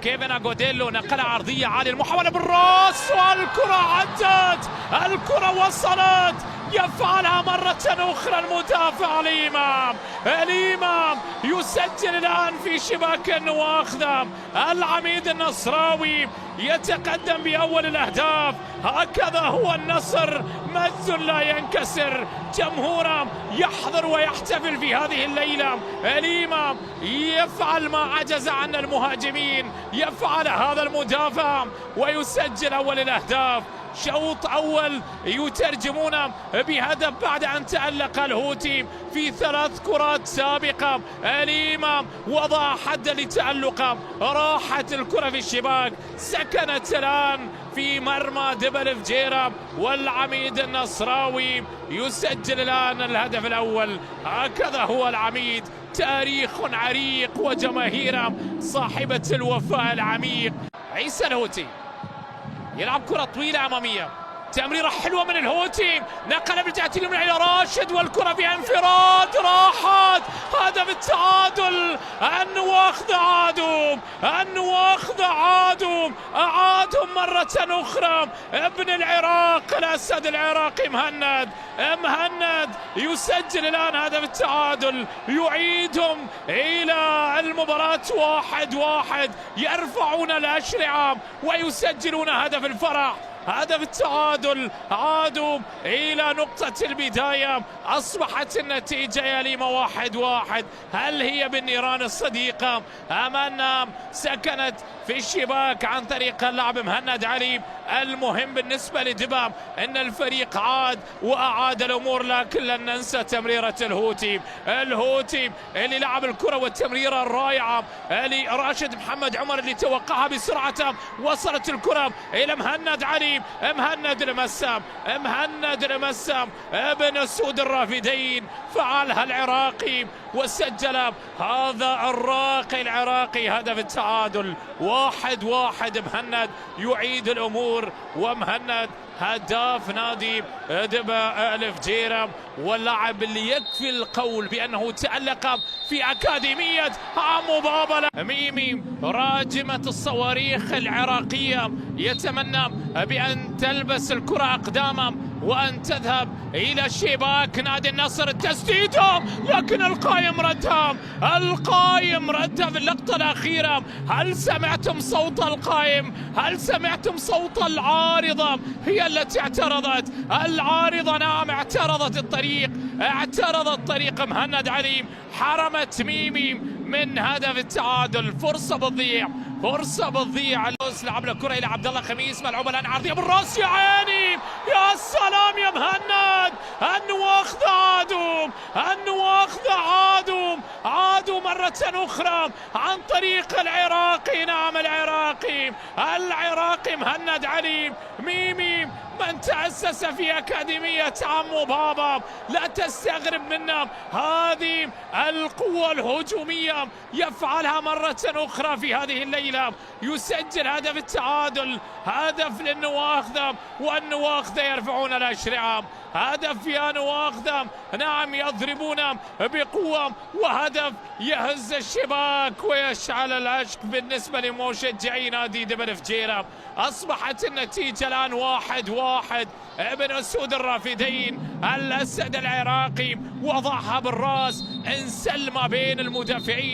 كيفن اغوديلو نقلها عرضيه عاليه، المحاوله بالراس والكره عدت، الكره وصلت، يفعلها مرة أخرى المدافع الإمام يسجل الآن في شباك النواخذة. العميد النصراوي يتقدم بأول الأهداف. هكذا هو النصر، مجد لا ينكسر، جمهوره يحضر ويحتفل في هذه الليلة. الإمام يفعل ما عجز عنه المهاجمين، يفعل هذا المدافع ويسجل أول الأهداف. شوط أول يترجمون بهدف بعد أن تألق الهوتي في 3 كرات سابقة. الإمام وضع حدا لتألقه، راحت الكرة في الشباك، سكنت الآن في مرمى دبل فجيرة، والعميد النصراوي يسجل الآن الهدف الأول. هكذا هو العميد، تاريخ عريق وجماهير صاحبة الوفاء العميق. عيسى الهوتي يلعب كرة طويلة أمامية، تمريرة حلوة من الهوتي، نقل بالجهة اليمنى إلى راشد والكرة في انفراد، راحت، هدف التعادل. النواخذة عادوا مرة أخرى. ابن العراق، الأسد العراقي مهند يسجل الآن هدف التعادل، يعيدهم إلى المباراة 1-1، يرفعون الأشرعة ويسجلون هدف الفرح، هدف التعادل. عادوا إلى نقطة البداية، أصبحت النتيجة يا ليما 1-1. هل هي بالنيران الصديقة أم أنها سكنت في الشباك عن طريق اللعب مهند علي؟ المهم بالنسبة لدبا أن الفريق عاد وأعاد الأمور، لكن لن ننسى تمريرة الهوتي اللي لعب الكرة والتمريرة الرائعة لراشد محمد عمر اللي توقعها بسرعة، وصلت الكرة إلى مهند علي، مهند المسام ابن سود الرافدين، فعلها العراقي وسجل هذا الراقي العراقي هدف التعادل. 1-1. مهند يعيد الأمور، ومهند هداف نادي دبا الفجيرة، واللاعب اللي يكفي القول بأنه تألق في أكاديمية عمو بابا. ميمي راجمة الصواريخ العراقية يتمنى بأن تلبس الكرة أقدامه وأن تذهب إلى شباك نادي النصر. التسديدة، لكن القايم ردها في اللقطة الأخيرة. هل سمعتم صوت القايم؟ هل سمعتم صوت العارضة؟ هي التي اعترضت، العارضة نعم اعترضت الطريق. مهند علي حرمت ميمي من هدف التعادل. فرصة بتضيع. اللوز لعب الكرة إلى عبد الله خميس، ملعوبة الآن عرضية بالراس، يا عيني يا سلام يا مهند. النواخذة عادوا مرة أخرى عن طريق العراقي. نعم العراقي مهند علي. ميمي من تأسس في أكاديمية عمو بابا، لا تستغرب منا هذه القوة الهجومية، يفعلها مرة أخرى في هذه الليلة، يسجل هدف التعادل، هدف للنواخذة، والنواخذة يرفعون الأشرعة. هدف يا نواخذة، نعم يضربون بقوة، وهدف يهز الشباك ويشعل العشق بالنسبة لمشجعي نادي دبا الفجيرة. أصبحت النتيجة الآن 1-1. ابن سود الرافدين الأسد العراقي وضعها بالراس، انسل ما بين المدافعين.